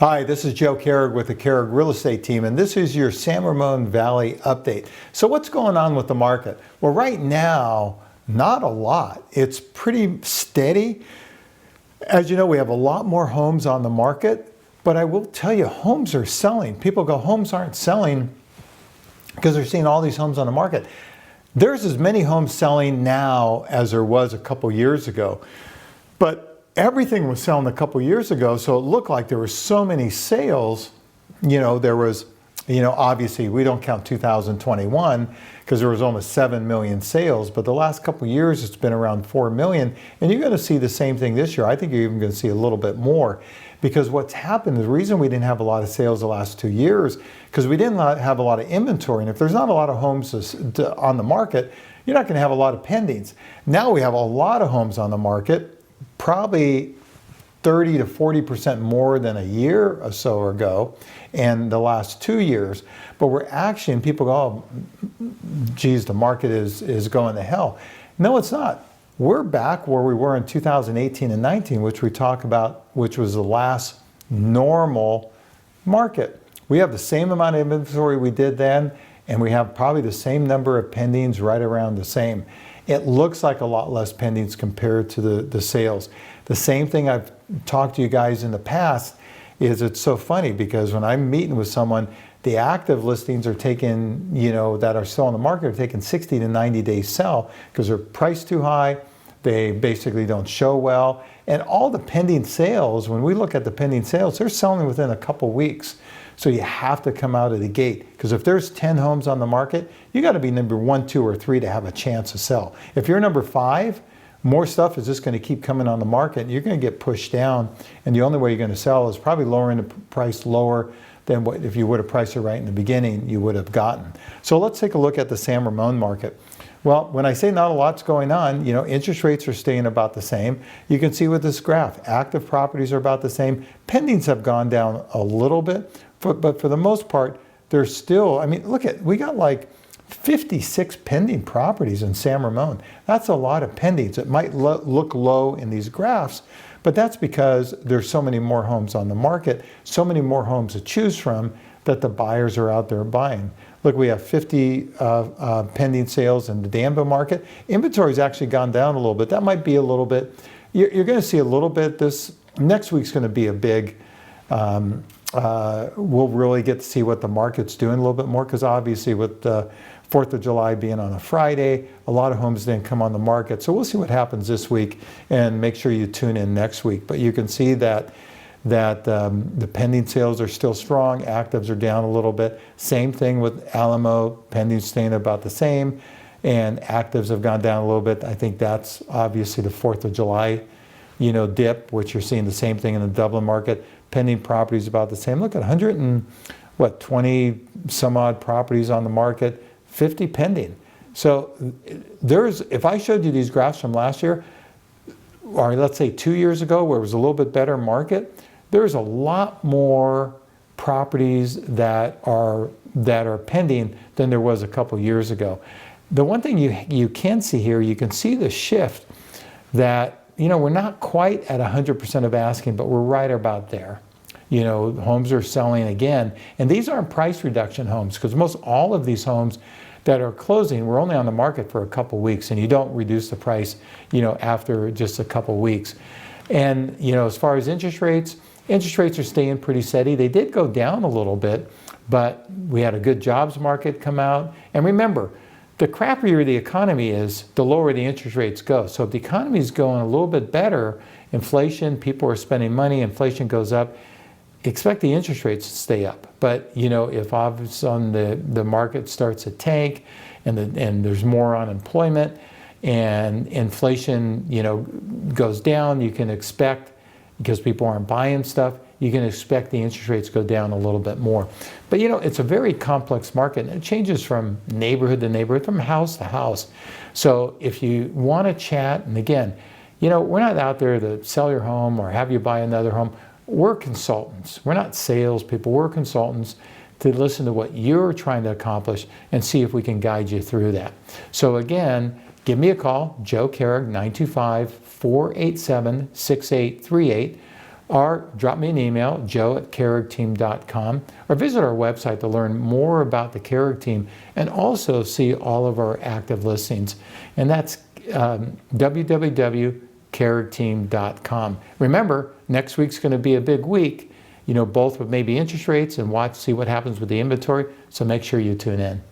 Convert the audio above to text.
Hi, this is Joe Kehrig with the Kehrig Real Estate Team, and this is your San Ramon Valley update. So what's going on with the market? Well, right now, not a lot. It's pretty steady. As you know, we have a lot more homes on the market, but I will tell you, homes are selling. People go, homes aren't selling because they're seeing all these homes on the market. There's as many homes selling now as there was a couple years ago, but everything was selling a couple years ago, so it looked like there were so many sales. There was, obviously we don't count 2021 because there was almost 7 million sales, but the last couple years it's been around 4 million, and you're going to see the same thing this year. I think you're even going to see a little bit more, because what's happened, the reason we didn't have a lot of sales the last 2 years, because we didn't have a lot of inventory, and if there's not a lot of homes on the market, you're not going to have a lot of pendings. Now we have a lot of homes on the market, probably 30 to 40% more than a year or so ago, and the last 2 years. But we're actually, and people go, oh, geez, the market is going to hell. No, it's not. We're back where we were in 2018 and 19, which we talk about, which was the last normal market. We have the same amount of inventory we did then, and we have probably the same number of pendings, right around the same. It looks like a lot less pendings compared to the sales. The same thing I've talked to you guys in the past is, it's so funny because when I'm meeting with someone, the active listings are taking, that are still on the market, are taking 60 to 90 days sell because they're priced too high. They basically don't show well. And all the pending sales, when we look at the pending sales, they're selling within a couple weeks. So you have to come out of the gate, because if there's 10 homes on the market, you got to be number 1, 2, or 3 to have a chance to sell. If you're number 5, more stuff is just going to keep coming on the market, and you're going to get pushed down. And the only way you're going to sell is probably lowering the price lower than what, if you would have priced it right in the beginning, you would have gotten. So let's take a look at the San Ramon market. Well, when I say not a lot's going on, interest rates are staying about the same. You can see with this graph, active properties are about the same. Pendings have gone down a little bit, but for the most part, they're still, we got like 56 pending properties in San Ramon. That's a lot of pendings. It might look low in these graphs, but that's because there's so many more homes on the market, so many more homes to choose from, that the buyers are out there buying. Look, we have 50 pending sales in the Danville market. Inventory's actually gone down a little bit. That might be a little bit, you're going to see a little bit. This next week's going to be a big, we'll really get to see what the market's doing a little bit more, because obviously with the 4th of July being on a Friday, a lot of homes didn't come on the market. So we'll see what happens this week, and make sure you tune in next week. But you can see that the pending sales are still strong, actives are down a little bit. Same thing with Alamo, pending staying about the same, and actives have gone down a little bit. I think that's obviously the 4th of July, dip, which you're seeing the same thing in the Dublin market. Pending properties about the same. Look at 120 some odd properties on the market, 50 pending. So if I showed you these graphs from last year, or let's say 2 years ago, where it was a little bit better market, there's a lot more properties that are pending than there was a couple years ago. The one thing you can see here, you can see the shift that, we're not quite at 100% of asking, but we're right about there. Homes are selling again, and these aren't price reduction homes, because most all of these homes that are closing were only on the market for a couple weeks, and you don't reduce the price, after just a couple weeks. And, as far as interest rates are staying pretty steady. They did go down a little bit, but we had a good jobs market come out. And remember, the crappier the economy is, the lower the interest rates go. So if the economy is going a little bit better, inflation, people are spending money, inflation goes up, expect the interest rates to stay up. But if all of a sudden the market starts to tank, and there's more unemployment, and inflation goes down, you can expect, because people aren't buying stuff, you can expect the interest rates go down a little bit more. But it's a very complex market, and it changes from neighborhood to neighborhood, from house to house. So if you want to chat, and again, we're not out there to sell your home or have you buy another home. We're consultants. We're not salespeople. We're consultants to listen to what you're trying to accomplish and see if we can guide you through that. So again, give me a call, Joe Kehrig, 925-487-6838. or drop me an email, joe@kehrigteam.com, or visit our website to learn more about the Kehrig team and also see all of our active listings. And that's www.kehrigteam.com. Remember, next week's going to be a big week, both with maybe interest rates and see what happens with the inventory, so make sure you tune in.